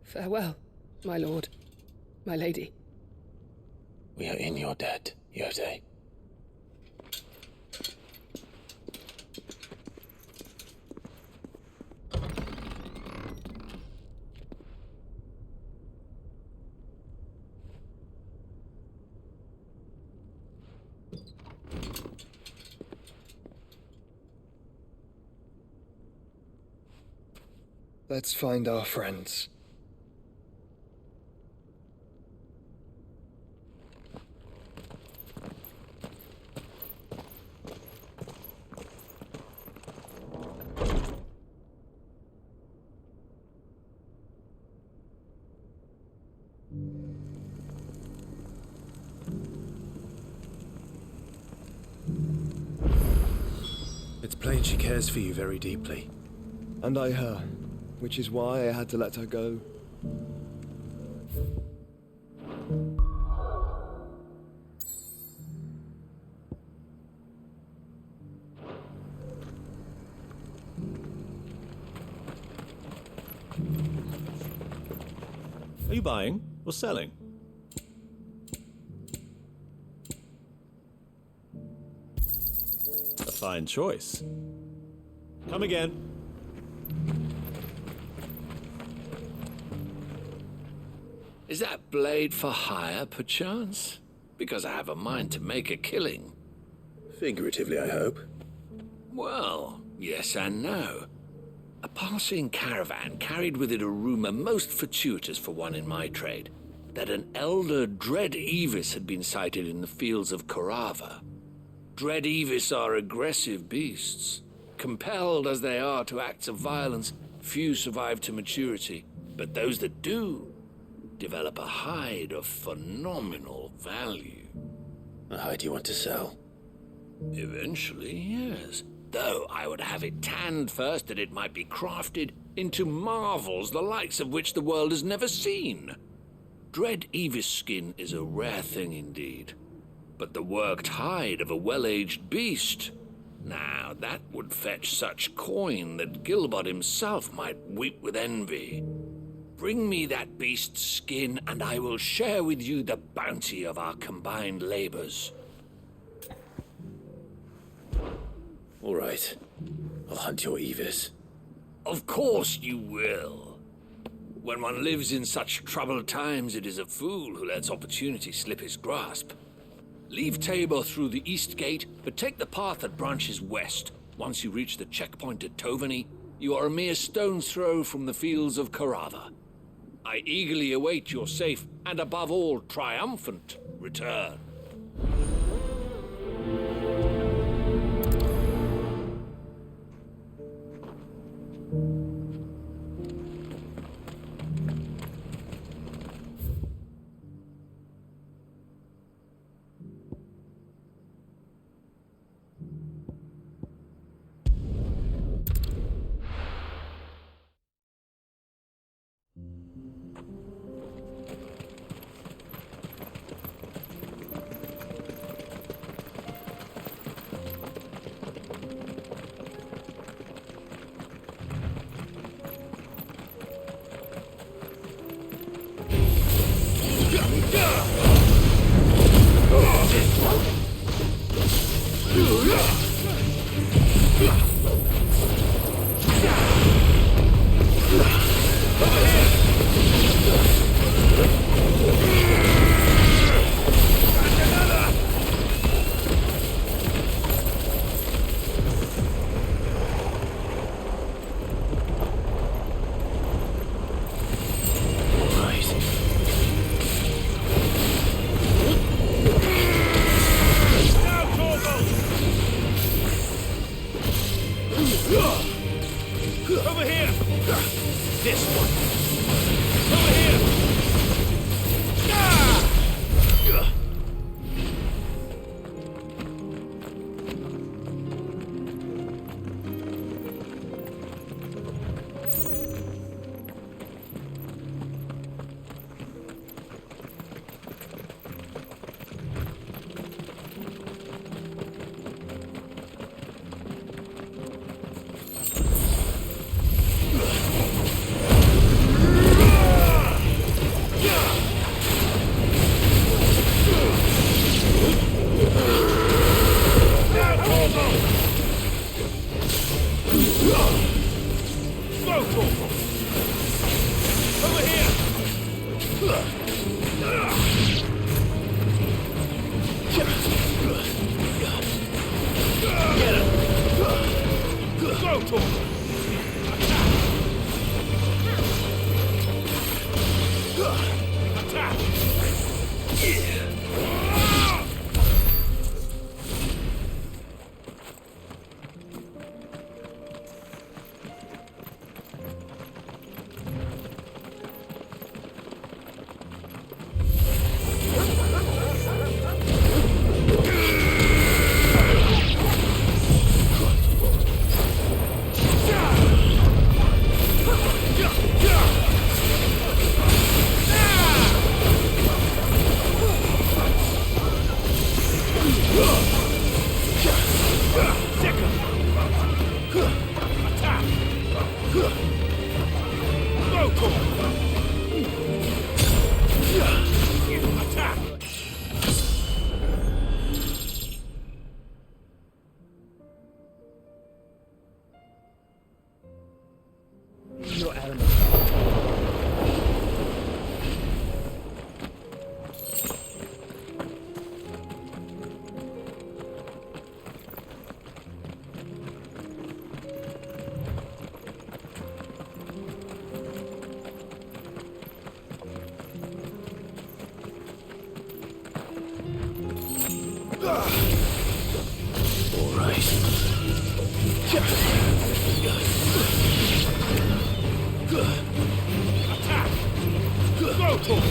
Farewell, my lord, my lady. We are in your debt, Yote. Let's find our friends. It's plain she cares for you very deeply. And I her, which is why I had to let her go. Are you buying or selling? A fine choice. Come again. Is that blade for hire, perchance? Because I have a mind to make a killing. Figuratively, I hope. Well, yes and no. A passing caravan carried with it a rumor most fortuitous for one in my trade, that an elder Dread Evis had been sighted in the fields of Korava. Dread Evis are aggressive beasts. Compelled as they are to acts of violence, few survive to maturity, but those that do develop a hide of phenomenal value. A hide you want to sell? Eventually, yes. Though I would have it tanned first that it might be crafted into marvels the likes of which the world has never seen. Dread Evis skin is a rare thing indeed. But the worked hide of a well-aged beast, now that would fetch such coin that Gilbert himself might weep with envy. Bring me that beast's skin, and I will share with you the bounty of our combined labors. All right. I'll hunt your Evis. Of course you will. When one lives in such troubled times, it is a fool who lets opportunity slip his grasp. Leave Tabor through the east gate, but take the path that branches west. Once you reach the checkpoint at Tovany, you are a mere stone's throw from the fields of Korava. I eagerly await your safe, and above all, triumphant return. All right. Attack! Go to him!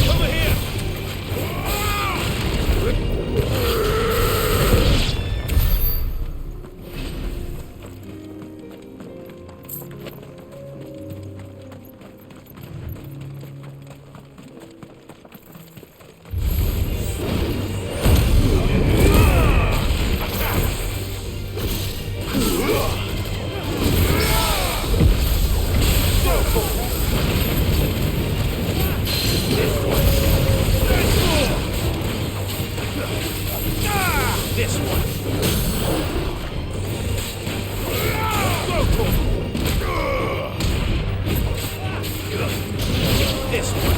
Over here! This one. Go for it. This one.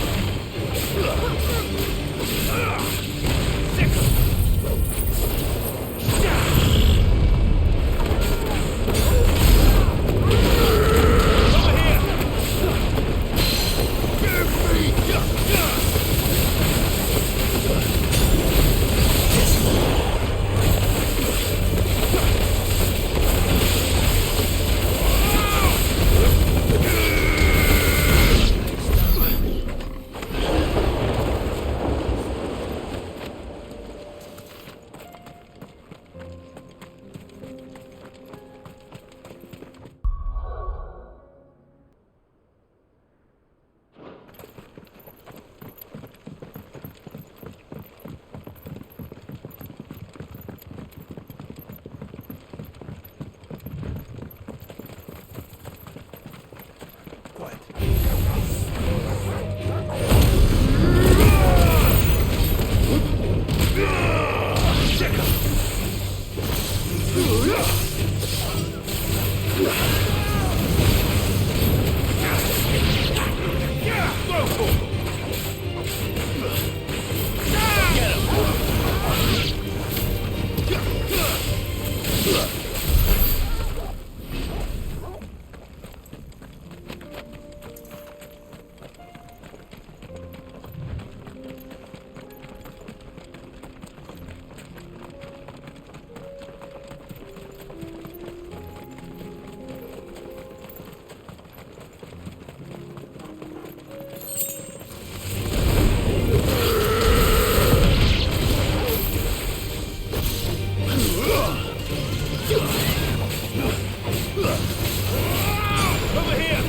Over here.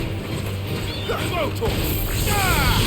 Give me. This one.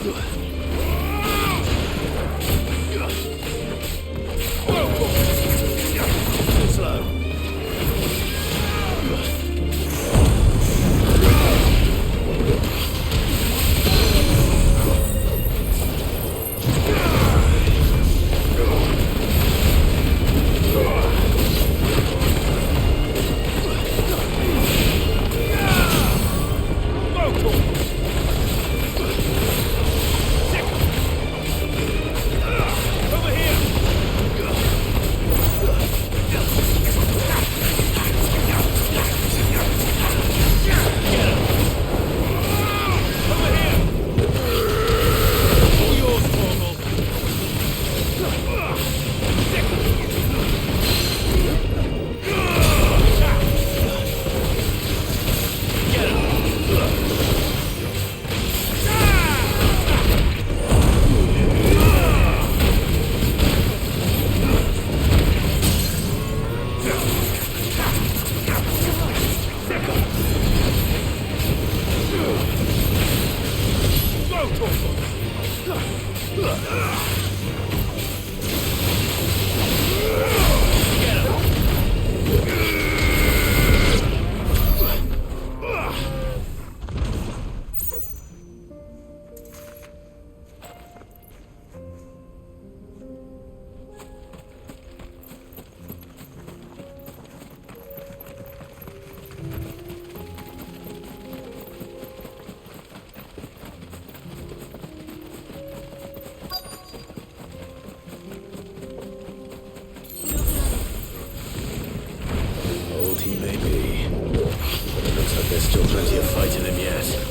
Slow. Old he may be, but it looks like there's still plenty of fight in him yet.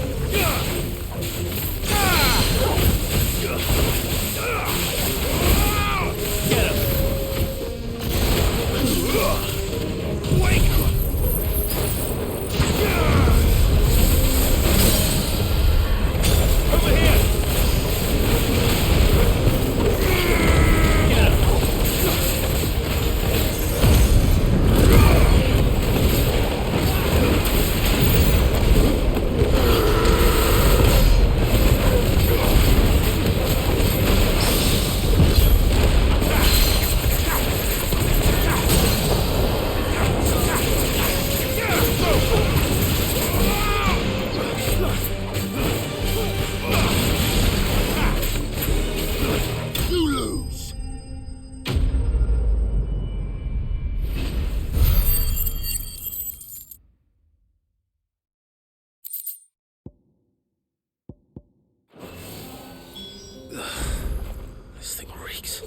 This thing reeks.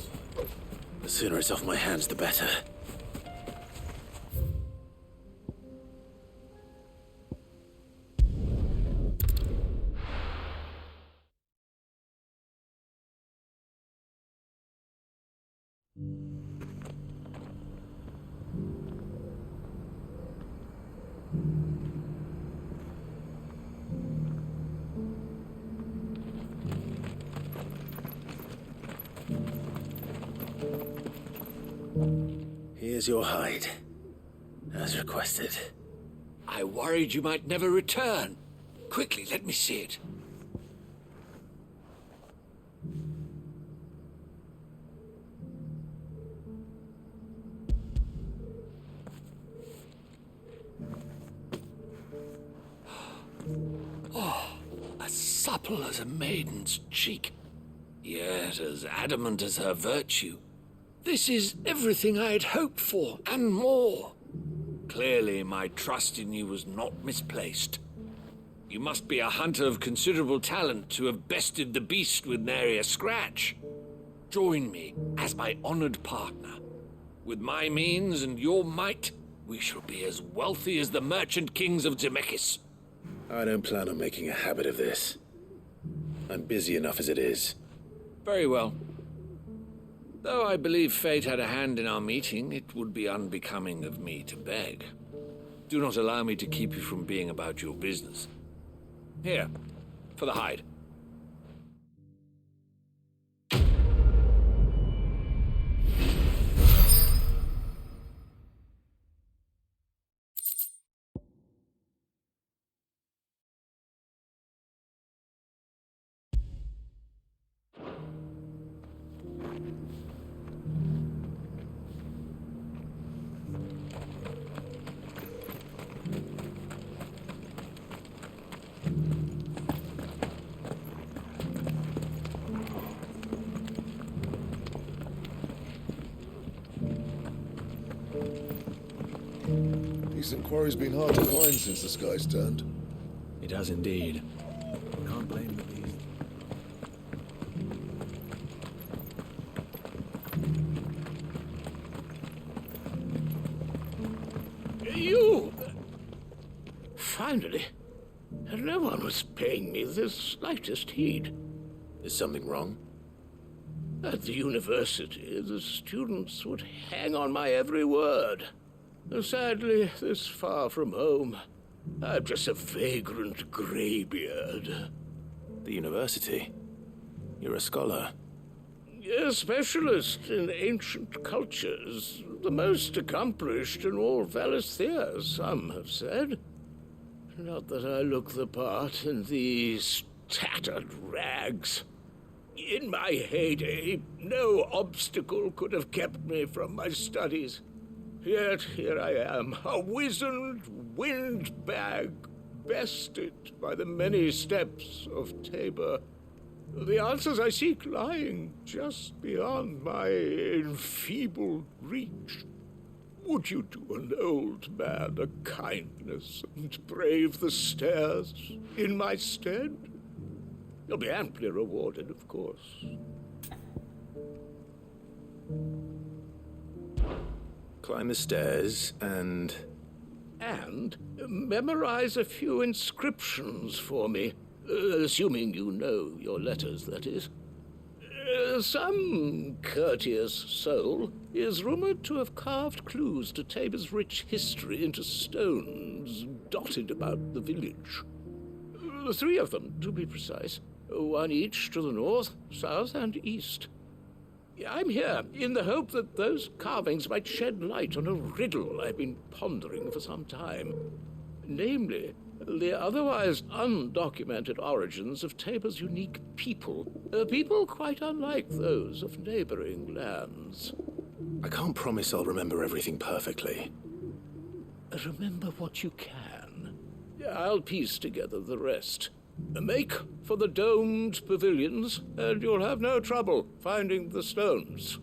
The sooner it's off my hands, the better. Here's your hide, as requested. I worried you might never return. Quickly, let me see it. Oh, as supple as a maiden's cheek, yet as adamant as her virtue. This is everything I had hoped for, and more. Clearly, my trust in you was not misplaced. You must be a hunter of considerable talent to have bested the beast with nary a scratch. Join me as my honored partner. With my means and your might, we shall be as wealthy as the merchant kings of Zemeckis. I don't plan on making a habit of this. I'm busy enough as it is. Very well. Though I believe fate had a hand in our meeting, it would be unbecoming of me to beg. Do not allow me to keep you from being about your business. Here, for the hide. Recent quarry's been hard to find since the skies turned. It has indeed. Can't blame the bees. You! Finally. No one was paying me the slightest heed. Is something wrong? At the university, the students would hang on my every word. Sadly, this far from home, I'm just a vagrant greybeard. The university? You're a scholar. A specialist in ancient cultures. The most accomplished in all Valisthea, some have said. Not that I look the part in these tattered rags. In my heyday, no obstacle could have kept me from my studies. Yet here I am, a wizened windbag, bested by the many steps of Tabor. The answers I seek lying just beyond my enfeebled reach. Would you do an old man a kindness and brave the stairs in my stead? You'll be amply rewarded, of course. Climb the stairs and memorize a few inscriptions for me, assuming you know your letters, that is. Some courteous soul is rumored to have carved clues to Tabor's rich history into stones dotted about the village. 3 of them, to be precise. 1 each to the north, south, and east. I'm here in the hope that those carvings might shed light on a riddle I've been pondering for some time. Namely, the otherwise undocumented origins of Tabor's unique people. People quite unlike those of neighboring lands. I can't promise I'll remember everything perfectly. Remember what you can. I'll piece together the rest. Make for the domed pavilions, and you'll have no trouble finding the stones.